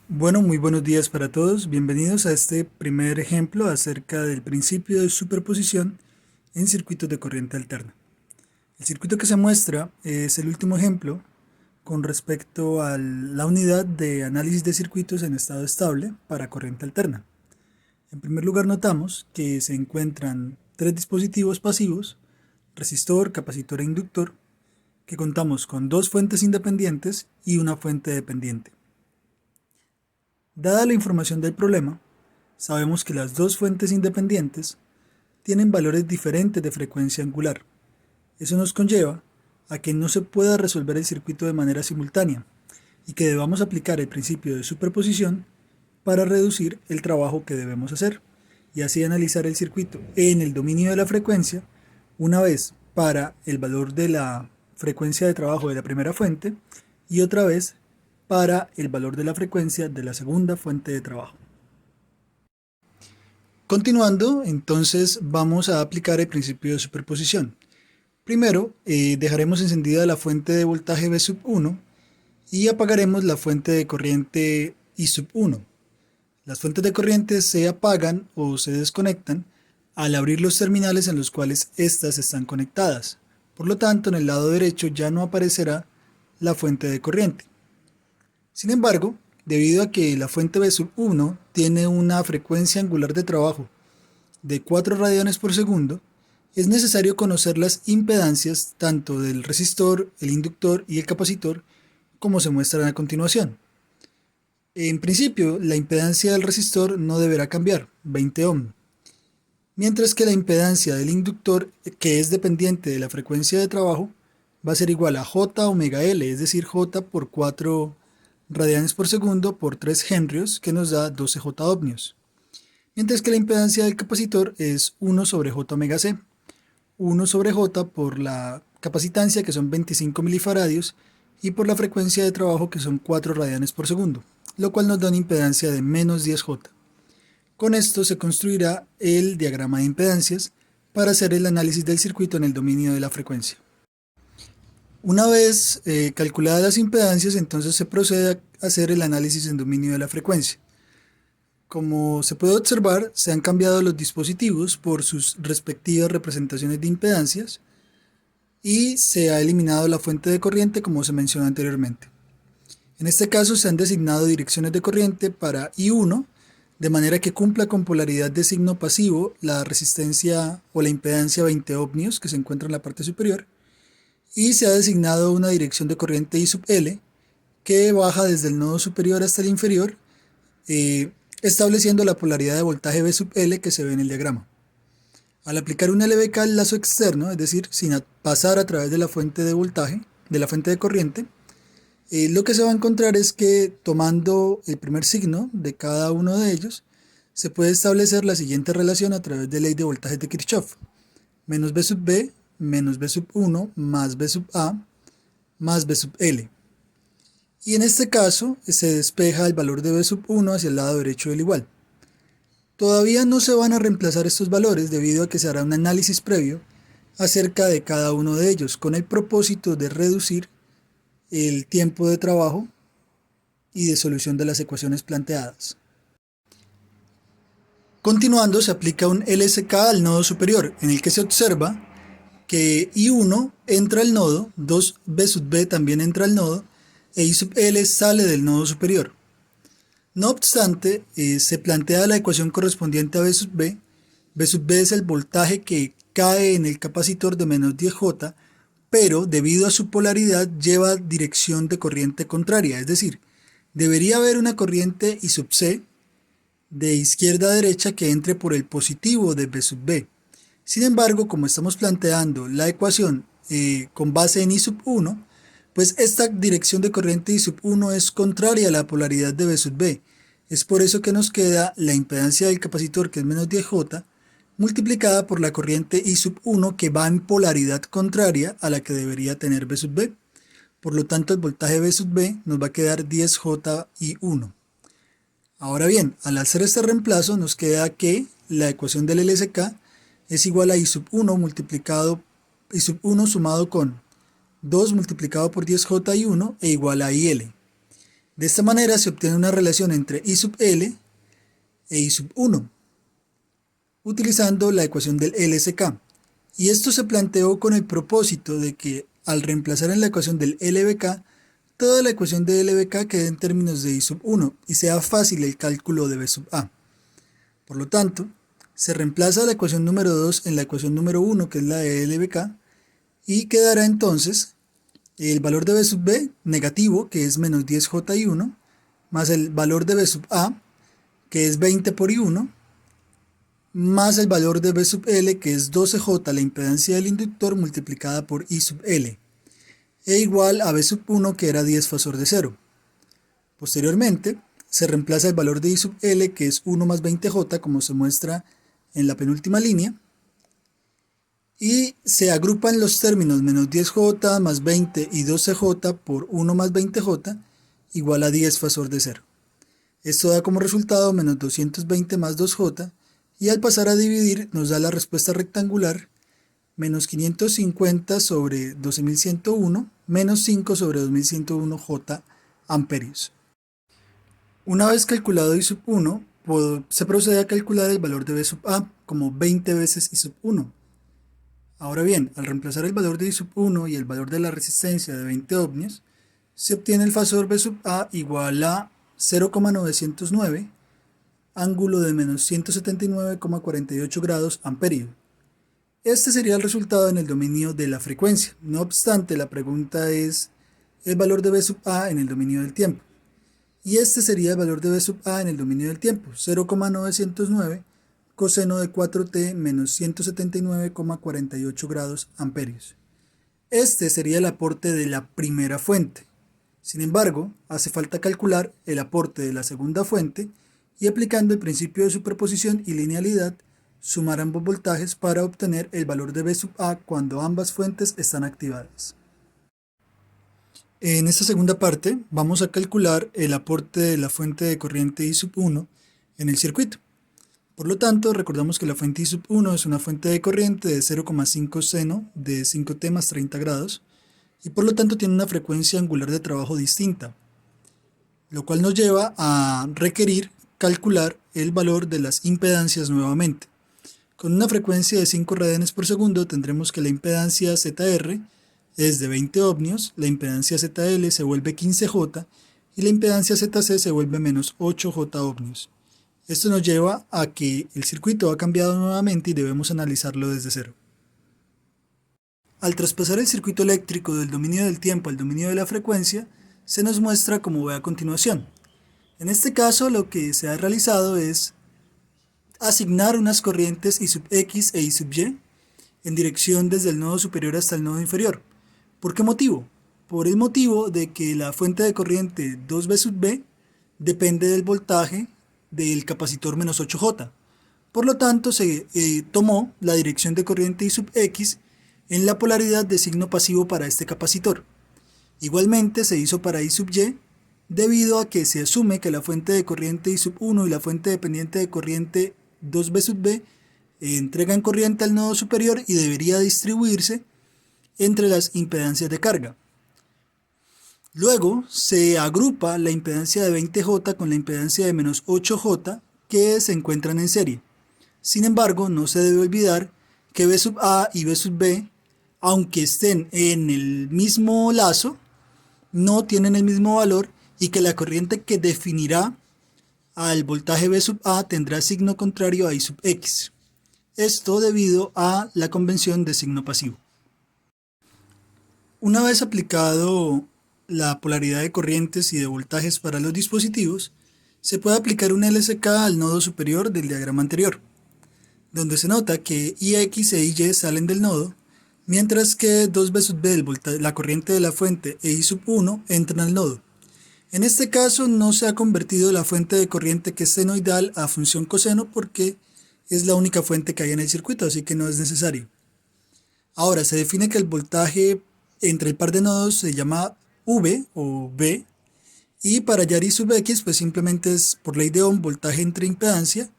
Bueno, muy buenos días para todos. Bienvenidos a este primer ejemplo acerca del principio de superposición en circuitos de corriente alterna. El circuito que se muestra es el último ejemplo con respecto a la unidad de análisis de circuitos en estado estable para corriente alterna. En primer lugar, notamos que se encuentran tres dispositivos pasivos, resistor, capacitor e inductor, que contamos con dos fuentes independientes y una fuente dependiente. Dada la información del problema, sabemos que las dos fuentes independientes tienen valores diferentes de frecuencia angular. Eso nos conlleva a que no se pueda resolver el circuito de manera simultánea y que debamos aplicar el principio de superposición para reducir el trabajo que debemos hacer y así analizar el circuito en el dominio de la frecuencia, una vez para el valor de la frecuencia de trabajo de la primera fuente y otra vez para el valor de la frecuencia de la segunda fuente de trabajo. Continuando, entonces vamos a aplicar el principio de superposición. Primero, dejaremos encendida la fuente de voltaje V sub 1 y apagaremos la fuente de corriente I sub 1. Las fuentes de corriente se apagan o se desconectan al abrir los terminales en los cuales éstas están conectadas. Por lo tanto, en el lado derecho ya no aparecerá la fuente de corriente. Sin embargo, debido a que la fuente V sub 1 tiene una frecuencia angular de trabajo de 4 radianes por segundo, es necesario conocer las impedancias tanto del resistor, el inductor y el capacitor, como se muestran a continuación. En principio, la impedancia del resistor no deberá cambiar, 20 ohm, mientras que la impedancia del inductor, que es dependiente de la frecuencia de trabajo, va a ser igual a J omega L, es decir, J por 4 radianes por segundo por 3 henrios, que nos da 12 J ohmios. Mientras que la impedancia del capacitor es 1 sobre J omega C, 1 sobre J por la capacitancia, que son 25 milifaradios, y por la frecuencia de trabajo, que son 4 radianes por segundo, lo cual nos da una impedancia de menos 10 J. Con esto se construirá el diagrama de impedancias para hacer el análisis del circuito en el dominio de la frecuencia. Una vez calculadas las impedancias, entonces se procede a hacer el análisis en dominio de la frecuencia. Como se puede observar, se han cambiado los dispositivos por sus respectivas representaciones de impedancias y se ha eliminado la fuente de corriente como se mencionó anteriormente. En este caso se han designado direcciones de corriente para I1, de manera que cumpla con polaridad de signo pasivo la resistencia o la impedancia 20 ohmios que se encuentra en la parte superior, y se ha designado una dirección de corriente I sub L que baja desde el nodo superior hasta el inferior, estableciendo la polaridad de voltaje V sub L que se ve en el diagrama. Al aplicar un LVK al lazo externo, es decir, sin pasar a través de la fuente de voltaje, de la fuente de corriente, lo que se va a encontrar es que tomando el primer signo de cada uno de ellos, se puede establecer la siguiente relación a través de ley de voltajes de Kirchhoff: menos V sub B menos V sub 1 más V sub A más V sub L. Y en este caso se despeja el valor de V sub 1 hacia el lado derecho del igual. Todavía no se van a reemplazar estos valores debido a que se hará un análisis previo acerca de cada uno de ellos con el propósito de reducir el tiempo de trabajo y de solución de las ecuaciones planteadas. Continuando, se aplica un LSK al nodo superior, en el que se observa que I1 entra al nodo, 2V sub B también entra al nodo, e I sub L sale del nodo superior. No obstante, se plantea la ecuación correspondiente a V sub B. V sub B es el voltaje que cae en el capacitor de menos 10J, pero debido a su polaridad lleva dirección de corriente contraria, es decir, debería haber una corriente I sub C de izquierda a derecha que entre por el positivo de V sub B. Sin embargo, como estamos planteando la ecuación con base en I sub 1, pues esta dirección de corriente I sub 1 es contraria a la polaridad de V sub B. Es por eso que nos queda la impedancia del capacitor, que es menos 10J, multiplicada por la corriente I sub 1, que va en polaridad contraria a la que debería tener V sub B. Por lo tanto, el voltaje V sub B nos va a quedar 10J I1. Ahora bien, al hacer este reemplazo nos queda que la ecuación del LSK es igual a I sub 1 multiplicado, I sub 1 sumado con 2 multiplicado por 10J I1 e igual a IL. De esta manera se obtiene una relación entre I sub L e I sub 1, utilizando la ecuación del LSK. Y esto se planteó con el propósito de que al reemplazar en la ecuación del LBK, toda la ecuación de LBK quede en términos de I sub 1 y sea fácil el cálculo de B sub A. Por lo tanto, se reemplaza la ecuación número 2 en la ecuación número 1, que es la de LBK, y quedará entonces el valor de B sub B negativo, que es menos 10J1, más el valor de B sub A, que es 20 por I1, más el valor de B sub L, que es 12J, la impedancia del inductor, multiplicada por I sub L, e igual a B sub 1, que era 10 fasor de 0. Posteriormente, se reemplaza el valor de I sub L, que es 1 más 20J, como se muestra en la penúltima línea, y se agrupan los términos menos 10J más 20 y 12J por 1 más 20J igual a 10 fasor de 0. Esto da como resultado menos 220 más 2J, y al pasar a dividir nos da la respuesta rectangular menos 550 sobre 12.101 menos 5 sobre 2101 J amperios. Una vez calculado I sub 1, se procede a calcular el valor de B sub A como 20 veces I sub 1. Ahora bien, al reemplazar el valor de I sub 1 y el valor de la resistencia de 20 ohmios, se obtiene el fasor B sub A igual a 0,909, ángulo de menos 179,48 grados amperios. Este sería el resultado en el dominio de la frecuencia. No obstante, la pregunta es el valor de B sub A en el dominio del tiempo. Y este sería el valor de B sub A en el dominio del tiempo, 0,909 coseno de 4t menos 179,48 grados amperios. Este sería el aporte de la primera fuente. Sin embargo, hace falta calcular el aporte de la segunda fuente y aplicando el principio de superposición y linealidad, sumar ambos voltajes para obtener el valor de B sub A cuando ambas fuentes están activadas. En esta segunda parte vamos a calcular el aporte de la fuente de corriente I sub 1 en el circuito. Por lo tanto, recordamos que la fuente I sub 1 es una fuente de corriente de 0,5 seno de 5t más 30 grados y por lo tanto tiene una frecuencia angular de trabajo distinta, lo cual nos lleva a requerir calcular el valor de las impedancias nuevamente. Con una frecuencia de 5 radianes por segundo tendremos que la impedancia ZR es de 20 ohmios, la impedancia ZL se vuelve 15J y la impedancia ZC se vuelve menos 8J ohmios. Esto nos lleva a que el circuito ha cambiado nuevamente y debemos analizarlo desde cero. Al traspasar el circuito eléctrico del dominio del tiempo al dominio de la frecuencia, se nos muestra como ve a continuación. En este caso, lo que se ha realizado es asignar unas corrientes I sub X e I sub Y en dirección desde el nodo superior hasta el nodo inferior. ¿Por qué motivo? Por el motivo de que la fuente de corriente 2B sub B depende del voltaje del capacitor menos 8J. Por lo tanto, se tomó la dirección de corriente I sub X en la polaridad de signo pasivo para este capacitor. Igualmente se hizo para I sub Y debido a que se asume que la fuente de corriente I sub 1 y la fuente dependiente de corriente 2B sub B entregan corriente al nodo superior y debería distribuirse entre las impedancias de carga. Luego se agrupa la impedancia de 20J con la impedancia de menos 8J que se encuentran en serie. Sin embargo, no se debe olvidar que B sub A y B sub B, aunque estén en el mismo lazo, no tienen el mismo valor y que la corriente que definirá al voltaje B sub A tendrá signo contrario a I sub X. Esto debido a la convención de signo pasivo. Una vez aplicado la polaridad de corrientes y de voltajes para los dispositivos, se puede aplicar un LSK al nodo superior del diagrama anterior, donde se nota que IX e IY salen del nodo, mientras que 2B sub B, la corriente de la fuente, e I sub 1 entran al nodo. En este caso no se ha convertido la fuente de corriente que es senoidal a función coseno porque es la única fuente que hay en el circuito, así que no es necesario. Ahora se define que el voltaje entre el par de nodos se llama V o B, y para hallar I sub X pues simplemente es por ley de Ohm voltaje entre impedancia,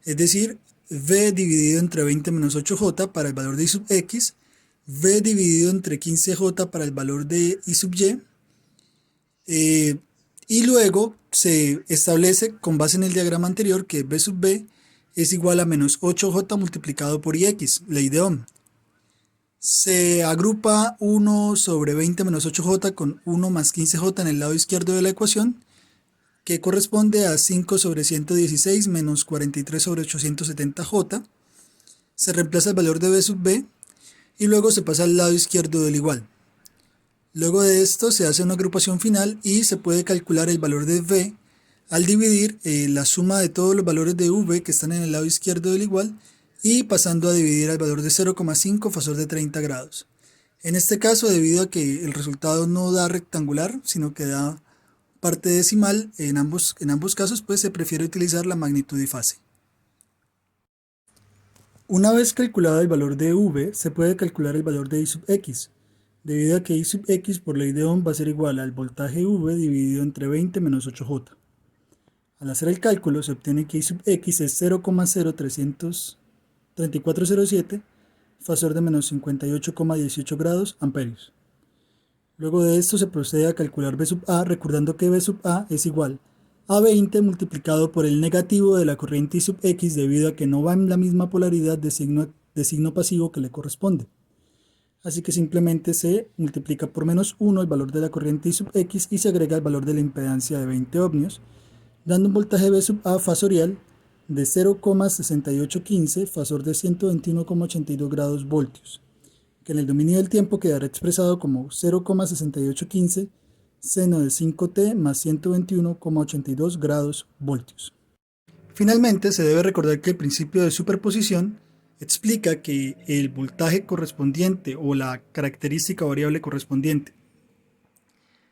es decir, V dividido entre 20 menos 8J para el valor de I sub X, V dividido entre 15J para el valor de I sub Y, Y luego se establece con base en el diagrama anterior que b sub b es igual a menos 8j multiplicado por ix, ley de Ohm. Se agrupa 1 sobre 20 menos 8j con 1 más 15j en el lado izquierdo de la ecuación, que corresponde a 5 sobre 116 menos 43 sobre 870j. Se reemplaza el valor de b sub b y luego se pasa al lado izquierdo del igual. Luego de esto se hace una agrupación final y se puede calcular el valor de v al dividir la suma de todos los valores de v que están en el lado izquierdo del igual y pasando a dividir al valor de 0,5 fasor de 30 grados. En este caso, debido a que el resultado no da rectangular, sino que da parte decimal, en ambos casos pues se prefiere utilizar la magnitud y fase. Una vez calculado el valor de v, se puede calcular el valor de I sub x, debido a que I sub x por ley de Ohm va a ser igual al voltaje v dividido entre 20 menos 8j. Al hacer el cálculo se obtiene que I sub x es 0,03407 fasor de menos 58,18 grados amperios. Luego de esto se procede a calcular b sub a, recordando que b sub a es igual a 20 multiplicado por el negativo de la corriente I sub x debido a que no va en la misma polaridad de signo pasivo que le corresponde. Así que simplemente se multiplica por menos 1 el valor de la corriente I sub x y se agrega el valor de la impedancia de 20 ohmios, dando un voltaje B sub A fasorial de 0,6815 fasor de 121,82 grados voltios, que en el dominio del tiempo quedará expresado como 0,6815 seno de 5t más 121,82 grados voltios. Finalmente, se debe recordar que el principio de superposición explica que el voltaje correspondiente o la característica variable correspondiente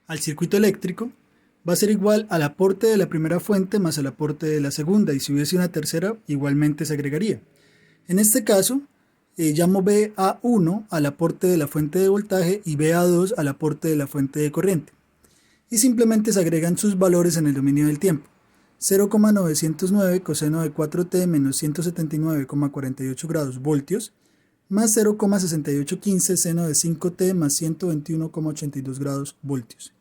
al circuito eléctrico va a ser igual al aporte de la primera fuente más el aporte de la segunda, y si hubiese una tercera igualmente se agregaría. En este caso, llamo BA1 al aporte de la fuente de voltaje y BA2 al aporte de la fuente de corriente, y simplemente se agregan sus valores en el dominio del tiempo. 0,909 coseno de 4t menos 179,48 grados voltios más 0,6815 seno de 5t más 121,82 grados voltios.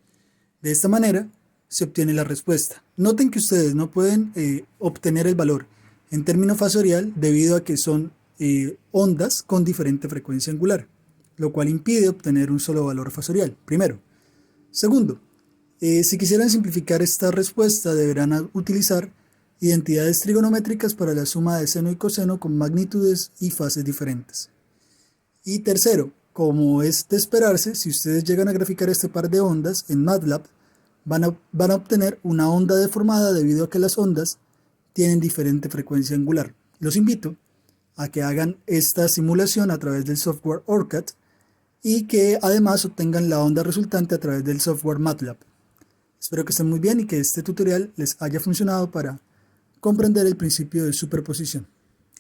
De esta manera se obtiene la respuesta. Noten que ustedes no pueden obtener el valor en término fasorial debido a que son ondas con diferente frecuencia angular, lo cual impide obtener un solo valor fasorial, primero. Segundo, si quisieran simplificar esta respuesta deberán utilizar identidades trigonométricas para la suma de seno y coseno con magnitudes y fases diferentes. Y tercero, como es de esperarse, si ustedes llegan a graficar este par de ondas en MATLAB, van a obtener una onda deformada debido a que las ondas tienen diferente frecuencia angular. Los invito a que hagan esta simulación a través del software OrCAD y que además obtengan la onda resultante a través del software MATLAB. Espero que estén muy bien y que este tutorial les haya funcionado para comprender el principio de superposición.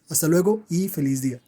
Hasta luego y feliz día.